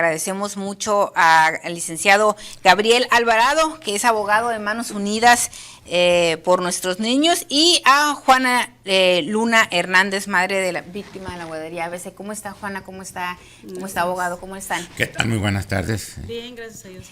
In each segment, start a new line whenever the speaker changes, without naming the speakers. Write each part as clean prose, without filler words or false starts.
Agradecemos mucho al licenciado Gabriel Alvarado, que es abogado de Manos Unidas por Nuestros Niños, y a Juana Luna Hernández, madre de la víctima de la guardería ABC. ¿Cómo está, Juana? ¿Cómo está, abogado? ¿Cómo están?
¿Qué tal? Muy buenas tardes.
Bien, gracias a Dios.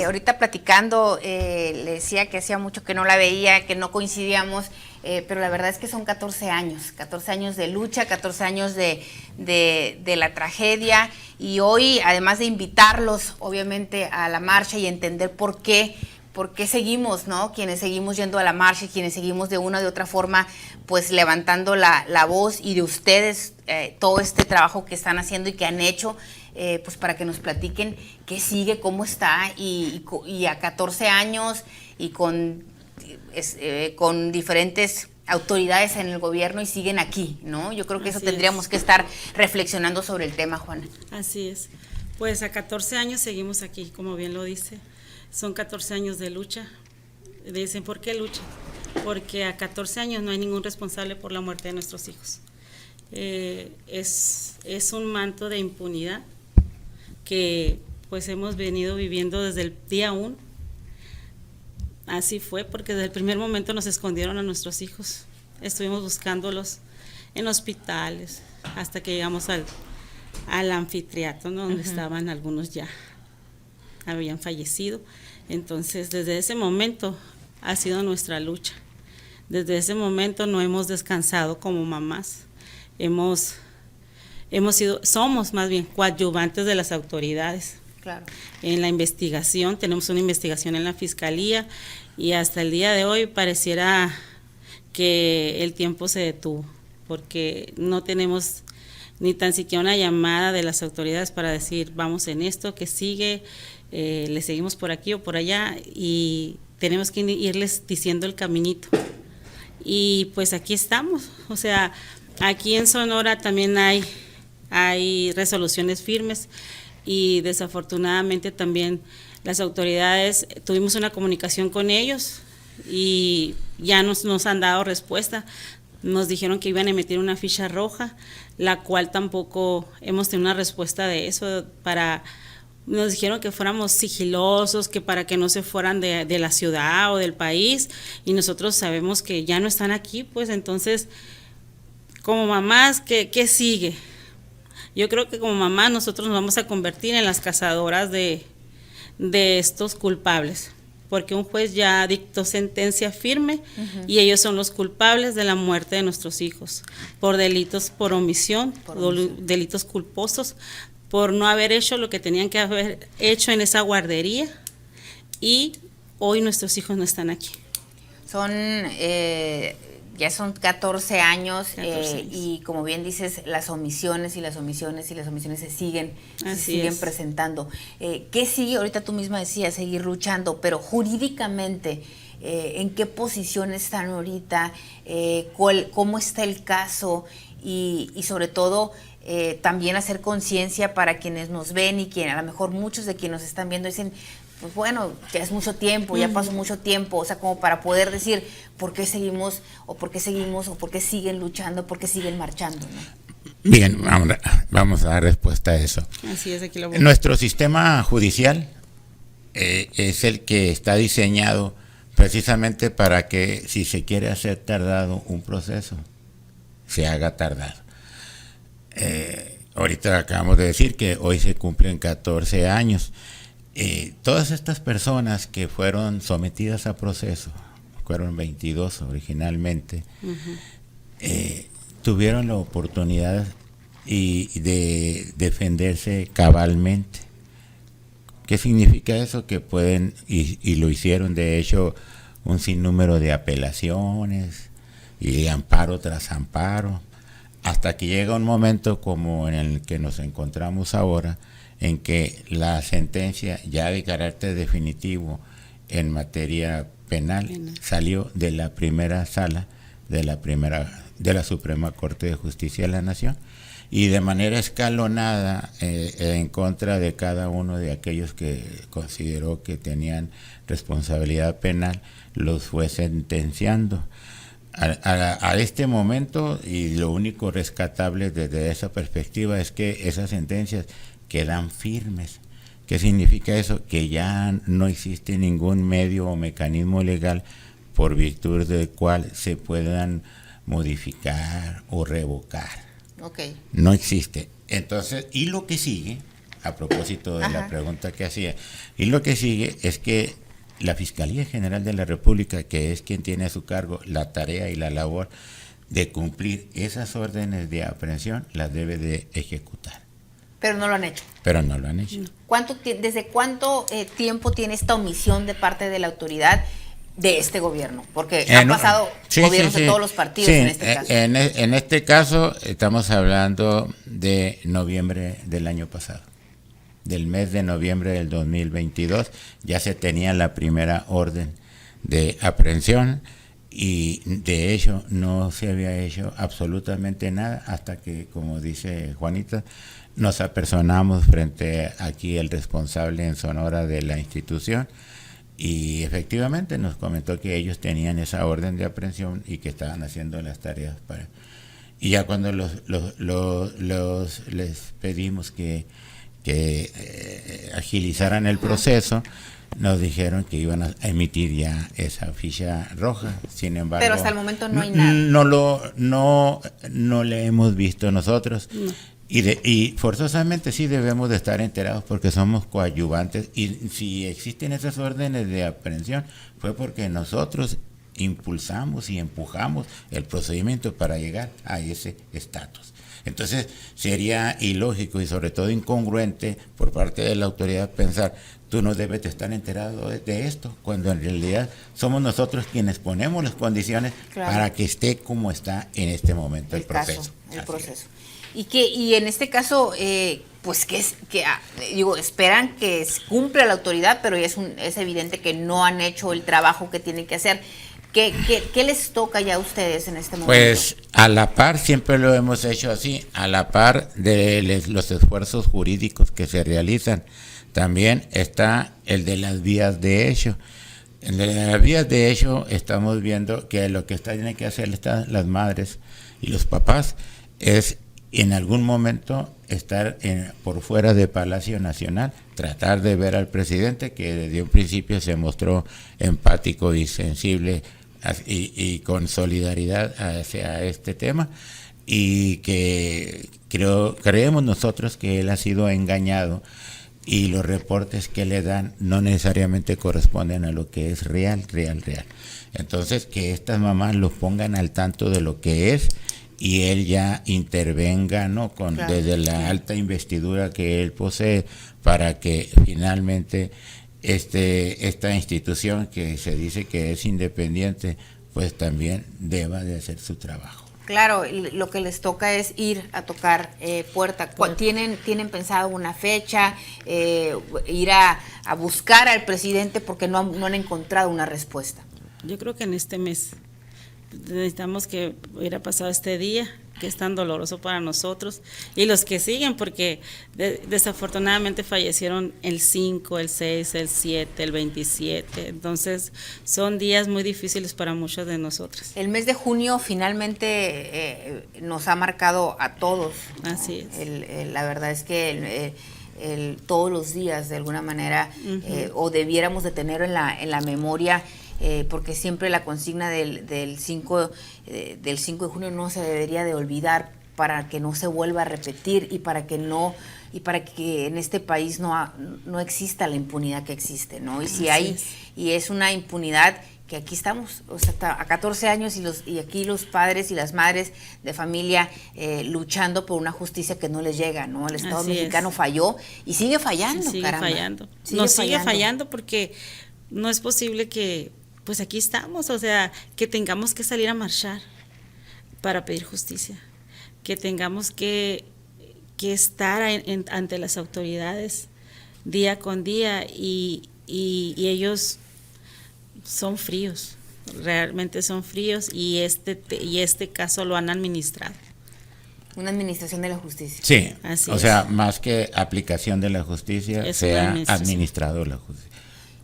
Ahorita platicando, le decía que hacía mucho que no la veía, que no coincidíamos, pero la verdad es que son 14 años de lucha, 14 años de la tragedia, y hoy, además de invitarlos, obviamente, a la marcha y entender por qué seguimos, ¿no? Quienes seguimos yendo a la marcha y quienes seguimos de una o de otra forma, pues levantando la voz, y de ustedes, todo este trabajo que están haciendo y que han hecho, pues para que nos platiquen qué sigue, cómo está, y a 14 años y con diferentes autoridades en el gobierno y siguen aquí, ¿no? Yo creo que eso tendríamos que estar reflexionando sobre el tema, Juana.
Así es. Pues a 14 años seguimos aquí, como bien lo dice. Son 14 años de lucha. Dicen, ¿por qué lucha? Porque a 14 años no hay ningún responsable por la muerte de nuestros hijos. Es un manto de impunidad que pues hemos venido viviendo desde el día 1. Así fue, porque desde el primer momento nos escondieron a nuestros hijos. Estuvimos buscándolos en hospitales hasta que llegamos al anfiteatro, ¿no? Donde estaban algunos ya, habían fallecido. Entonces, desde ese momento ha sido nuestra lucha. Desde ese momento no hemos descansado como mamás. Somos más bien coadyuvantes de las autoridades.
Claro.
En la investigación, tenemos una investigación en la Fiscalía, y hasta el día de hoy pareciera que el tiempo se detuvo, porque no tenemos ni tan siquiera una llamada de las autoridades para decir, vamos en esto, que sigue, le seguimos por aquí o por allá, y tenemos que irles diciendo el caminito. Y pues aquí estamos, o sea, aquí en Sonora también hay resoluciones firmes, y desafortunadamente también las autoridades, tuvimos una comunicación con ellos y ya nos han dado respuesta. Nos dijeron que iban a emitir una ficha roja, la cual tampoco hemos tenido una respuesta de eso. Nos dijeron que fuéramos sigilosos, que para que no se fueran de la ciudad o del país, y nosotros sabemos que ya no están aquí, pues entonces, como mamás, ¿qué sigue? Yo creo que como mamá nosotros nos vamos a convertir en las cazadoras de estos culpables, porque un juez ya dictó sentencia firme, y ellos son los culpables de la muerte de nuestros hijos, por delitos por omisión, delitos culposos, por no haber hecho lo que tenían que haber hecho en esa guardería, y hoy nuestros hijos no están aquí.
Ya son 14 años, y como bien dices, las omisiones se siguen presentando. ¿Qué sigue? Ahorita tú misma decías, seguir luchando, pero jurídicamente, ¿en qué posición están ahorita? ¿Cómo está el caso? Y sobre todo, también hacer conciencia para quienes nos ven y a lo mejor muchos de quienes nos están viendo dicen, pues bueno, ya es mucho tiempo, ya pasó mucho tiempo, o sea, como para poder decir por qué seguimos, o por qué siguen luchando, por qué siguen marchando, ¿no?
Bien, vamos a dar respuesta a eso.
Así es, aquí lo voy.
Nuestro sistema judicial es el que está diseñado precisamente para que, si se quiere hacer tardado un proceso, se haga tardado. Ahorita acabamos de decir que hoy se cumplen 14 años. Todas estas personas que fueron sometidas a proceso, fueron 22 originalmente, tuvieron la oportunidad de defenderse cabalmente. ¿Qué significa eso? Que pueden, y lo hicieron de hecho, un sinnúmero de apelaciones y amparo tras amparo, hasta que llega un momento como en el que nos encontramos ahora, en que la sentencia ya de carácter definitivo en materia penal salió de la primera sala de la Suprema Corte de Justicia de la Nación, y de manera escalonada en contra de cada uno de aquellos que consideró que tenían responsabilidad penal, los fue sentenciando. A este momento, y lo único rescatable desde esa perspectiva es que esas sentencias quedan firmes. ¿Qué significa eso? Que ya no existe ningún medio o mecanismo legal por virtud del cual se puedan modificar o revocar.
Okay.
No existe. Entonces, y lo que sigue, a propósito de la pregunta que hacía, y lo que sigue es que la Fiscalía General de la República, que es quien tiene a su cargo la tarea y la labor de cumplir esas órdenes de aprehensión, las debe de ejecutar.
Pero no lo han hecho.
Pero no lo han hecho.
¿Desde cuánto tiempo tiene esta omisión de parte de la autoridad de este gobierno? Porque han pasado gobiernos de todos los partidos en este caso.
En este caso estamos hablando de noviembre del año pasado. Del mes de noviembre del 2022 ya se tenía la primera orden de aprehensión y de hecho no se había hecho absolutamente nada hasta que, como dice Juanita, nos apersonamos frente aquí el responsable en Sonora de la institución y efectivamente nos comentó que ellos tenían esa orden de aprehensión y que estaban haciendo las tareas para... Y ya cuando les pedimos que agilizaran el proceso, nos dijeron que iban a emitir ya esa ficha roja. Sin embargo,
pero hasta el momento no hay nada.
No le hemos visto nosotros. No. Y forzosamente sí debemos de estar enterados porque somos coadyuvantes y si existen esas órdenes de aprehensión fue porque nosotros impulsamos y empujamos el procedimiento para llegar a ese estatus. Entonces sería ilógico y sobre todo incongruente por parte de la autoridad pensar tú no debes de estar enterado de esto, cuando en realidad somos nosotros quienes ponemos las condiciones para que esté como está en este momento el proceso.
Y en este caso, pues esperan que cumpla la autoridad, pero es evidente que no han hecho el trabajo que tienen que hacer. ¿Qué les toca ya a ustedes en este momento?
Pues a la par, siempre lo hemos hecho así, a la par de los esfuerzos jurídicos que se realizan, también está el de las vías de hecho. En las vías de hecho estamos viendo que lo que tienen que hacer las madres y los papás es en algún momento estar por fuera de Palacio Nacional, tratar de ver al presidente que desde un principio se mostró empático y sensible y con solidaridad hacia este tema y que creemos nosotros que él ha sido engañado y los reportes que le dan no necesariamente corresponden a lo que es real. Entonces que estas mamás los pongan al tanto de lo que es y él ya intervenga, ¿no? Desde la alta investidura que él posee para que finalmente esta institución que se dice que es independiente, pues también deba de hacer su trabajo.
Claro, lo que les toca es ir a tocar puerta. ¿Tienen pensado una fecha, ir a buscar al presidente porque no han encontrado una respuesta?
Yo creo que en este mes necesitamos que hubiera pasado este día, que es tan doloroso para nosotros y los que siguen, porque desafortunadamente fallecieron el 5, el 6, el 7, el 27, entonces son días muy difíciles para muchos de nosotros.
El mes de junio finalmente nos ha marcado a todos, ¿no?
Así es.
La verdad es que todos los días de alguna manera o debiéramos de tener en la memoria, porque siempre la consigna del 5 de junio no se debería de olvidar para que no se vuelva a repetir y para que en este país no exista la impunidad que existe, ¿no? Y si y es una impunidad que aquí estamos, o sea, a 14 años y aquí los padres y las madres de familia luchando por una justicia que no les llega, ¿no? El Estado mexicano falló y sigue fallando,
sigue fallando porque no es posible que pues aquí estamos, o sea, que tengamos que salir a marchar para pedir justicia, que tengamos que estar ante las autoridades día con día y ellos son fríos, realmente son fríos y este caso lo han administrado.
Una administración de la justicia.
Sí, así sea, más que aplicación de la justicia, se ha administrado la justicia.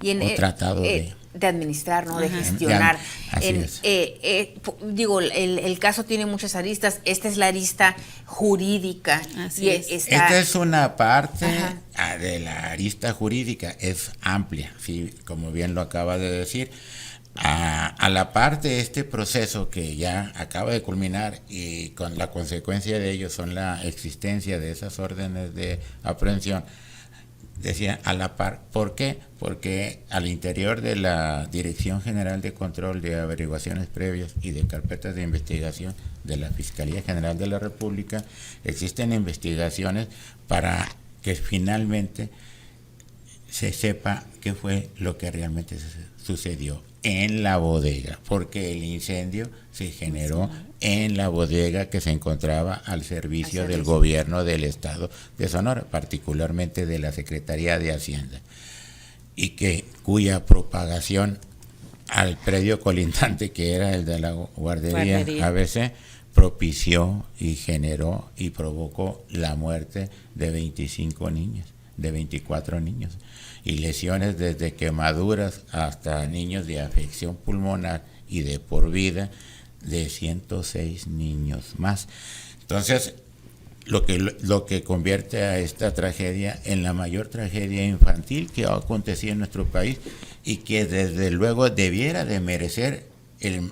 Y tratado de... de administrar, ¿no? De gestionar. Digo, el caso tiene muchas aristas. Esta es la arista jurídica.
Así es.
Esta es una parte de la arista jurídica, es amplia, sí, como bien lo acaba de decir. A la parte de este proceso que ya acaba de culminar y con la consecuencia de ello son la existencia de esas órdenes de aprehensión, decía a la par. ¿Por qué? Porque al interior de la Dirección General de Control de Averiguaciones Previas y de Carpetas de Investigación de la Fiscalía General de la República existen investigaciones para que finalmente se sepa qué fue lo que realmente sucedió en la bodega, porque el incendio se generó en la bodega que se encontraba al servicio del gobierno del estado de Sonora, particularmente de la Secretaría de Hacienda, y cuya propagación al predio colindante, que era el de la guardería ABC, propició y generó y provocó la muerte de 25 niños, de 24 niños, y lesiones desde quemaduras hasta niños de afección pulmonar y de por vida de 106 niños más. Entonces, lo que convierte a esta tragedia en la mayor tragedia infantil que ha acontecido en nuestro país y que desde luego debiera de merecer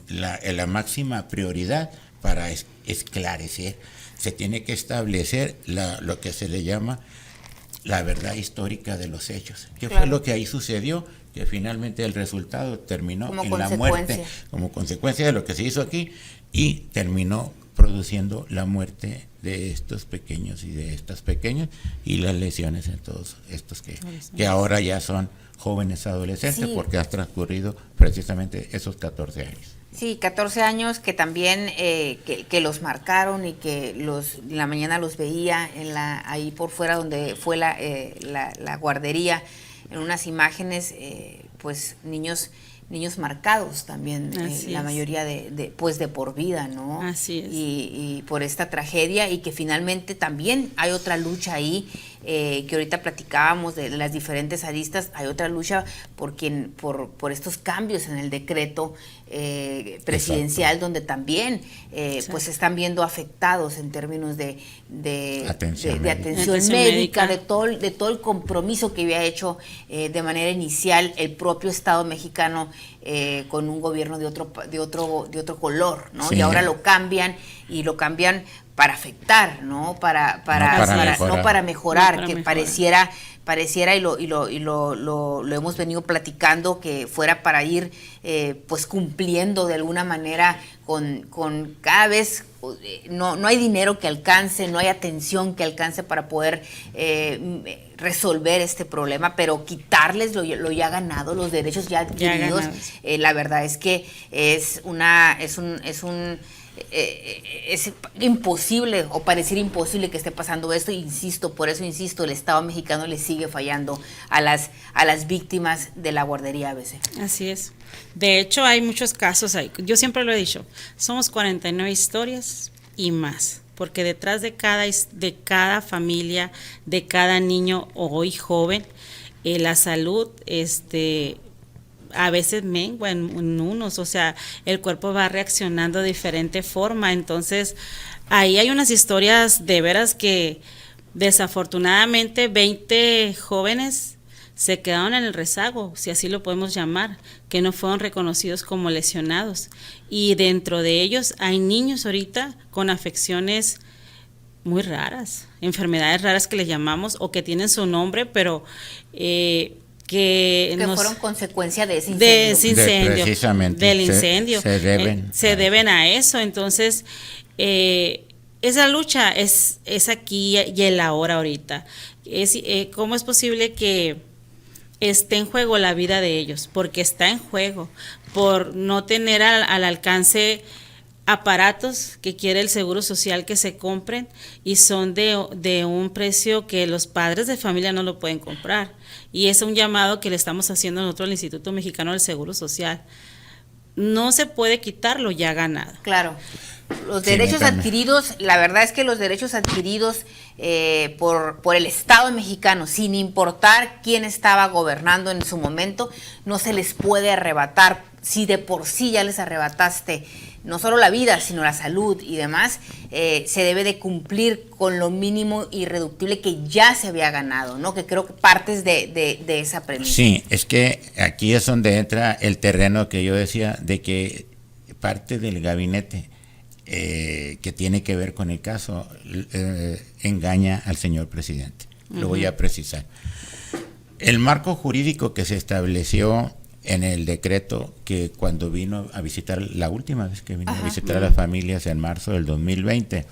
la máxima prioridad para esclarecer. Se tiene que establecer lo que se le llama la verdad histórica de los hechos. ¿Qué fue lo que ahí sucedió? Que finalmente el resultado terminó en la muerte, como consecuencia de lo que se hizo aquí, y terminó produciendo la muerte de estos pequeños y de estas pequeñas, y las lesiones en todos estos que ahora ya son jóvenes adolescentes, porque han transcurrido precisamente esos 14 años.
Sí, 14 años que también que los marcaron y que en la mañana los veía ahí por fuera donde fue la guardería, en unas imágenes, pues niños marcados también, la mayoría de por vida, ¿no?
Así es.
Y por esta tragedia, y que finalmente también hay otra lucha ahí, que ahorita platicábamos de las diferentes aristas. Hay otra lucha por estos cambios en el decreto presidencial, donde también pues se están viendo afectados en términos de atención médica, de todo el compromiso que había hecho de manera inicial el propio Estado mexicano con un gobierno de otro color, ¿no? Sí. Y ahora lo cambian para afectar, ¿no? Para mejorar, que pareciera y lo hemos venido platicando, que fuera para ir pues cumpliendo de alguna manera con cada vez. No hay dinero que alcance, no hay atención que alcance para poder resolver este problema, pero quitarles lo ya ganado, los derechos ya adquiridos, la verdad es que es imposible, o parecer imposible que esté pasando esto. Por eso insisto, el Estado mexicano le sigue fallando a las víctimas de la guardería ABC.
Así es. De hecho, hay muchos casos ahí. Yo siempre lo he dicho, somos 49 historias y más, porque detrás de cada familia, de cada niño hoy joven, la salud a veces mengua en unos, o sea, el cuerpo va reaccionando de diferente forma. Entonces, ahí hay unas historias de veras que desafortunadamente 20 jóvenes se quedaron en el rezago, si así lo podemos llamar, que no fueron reconocidos como lesionados. Y dentro de ellos hay niños ahorita con afecciones muy raras, enfermedades raras que les llamamos, o que tienen su nombre, pero que
fueron consecuencia de ese incendio.
Precisamente.
Del incendio.
Se
deben a eso. Entonces, esa lucha es aquí y el ahora ahorita. ¿Cómo es posible que esté en juego la vida de ellos? Porque está en juego, por no tener al alcance aparatos que quiere el Seguro Social que se compren, y son de un precio que los padres de familia no lo pueden comprar. Y es un llamado que le estamos haciendo nosotros al Instituto Mexicano del Seguro Social, no se puede quitar lo ya ganado.
Claro. Los derechos adquiridos, la verdad es que los derechos adquiridos por el Estado mexicano, sin importar quién estaba gobernando en su momento, no se les puede arrebatar. Si de por sí ya les arrebataste no solo la vida, sino la salud y demás, se debe de cumplir con lo mínimo irreductible que ya se había ganado, ¿no? Que creo que partes de esa premisa.
Sí, es que aquí es donde entra el terreno que yo decía, de que parte del gabinete que tiene que ver con el caso engaña al señor presidente. Lo voy a precisar. El marco jurídico que se estableció en el decreto que cuando vino a visitar, la última vez que vino a visitar a las familias en marzo del 2020,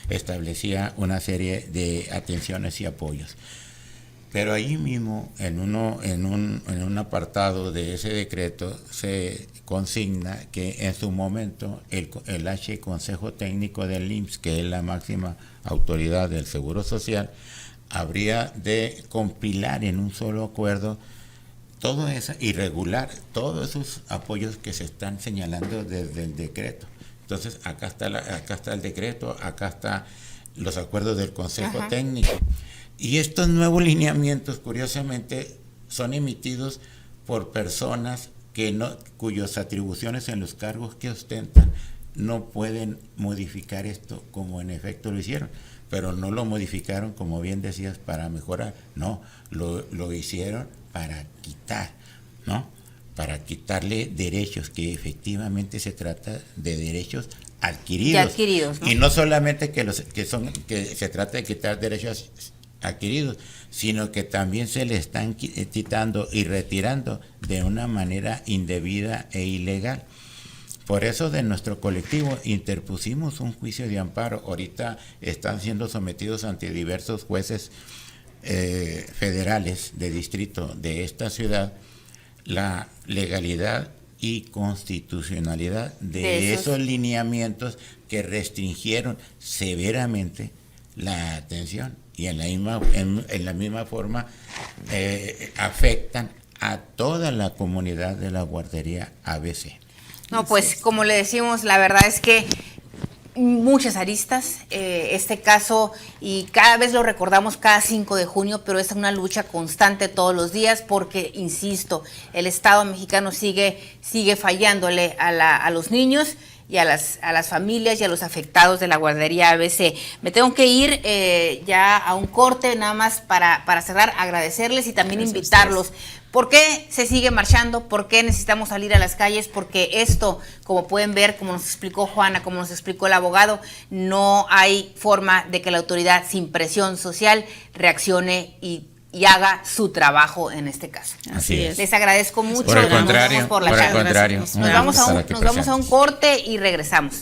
establecía una serie de atenciones y apoyos. Pero ahí mismo, en un apartado de ese decreto, se consigna que en su momento el H Consejo Técnico del IMSS, que es la máxima autoridad del Seguro Social, habría de compilar en un solo acuerdo todo eso irregular, todos esos apoyos que se están señalando desde el decreto. Entonces, acá está el decreto, acá están los acuerdos del Consejo Técnico. Y estos nuevos lineamientos, curiosamente, son emitidos por personas cuyas atribuciones en los cargos que ostentan no pueden modificar esto como en efecto lo hicieron. Pero no lo modificaron, como bien decías, para mejorar. No, lo hicieron para quitar, ¿no? Para quitarle derechos, que efectivamente se trata de derechos adquiridos. ¿No? Y no solamente que se trata de quitar derechos adquiridos, sino que también se le están quitando y retirando de una manera indebida e ilegal. Por eso de nuestro colectivo interpusimos un juicio de amparo. Ahorita están siendo sometidos ante diversos jueces federales de distrito de esta ciudad la legalidad y constitucionalidad de esos lineamientos que restringieron severamente la atención y en la misma forma afectan a toda la comunidad de la guardería ABC.
No, pues como le decimos, la verdad es que muchas aristas, este caso, y cada vez lo recordamos cada 5 de junio, pero es una lucha constante todos los días porque, insisto, el Estado mexicano sigue fallándole a los niños y a las familias y a los afectados de la guardería ABC. Me tengo que ir ya a un corte, nada más para cerrar, agradecerles y también invitarlos. ¿Por qué se sigue marchando? ¿Por qué necesitamos salir a las calles? Porque esto, como pueden ver, como nos explicó Juana, como nos explicó el abogado, no hay forma de que la autoridad sin presión social reaccione y haga su trabajo en este caso.
Así es.
Les agradezco mucho.
Por el contrario,
nos vamos a un corte y regresamos.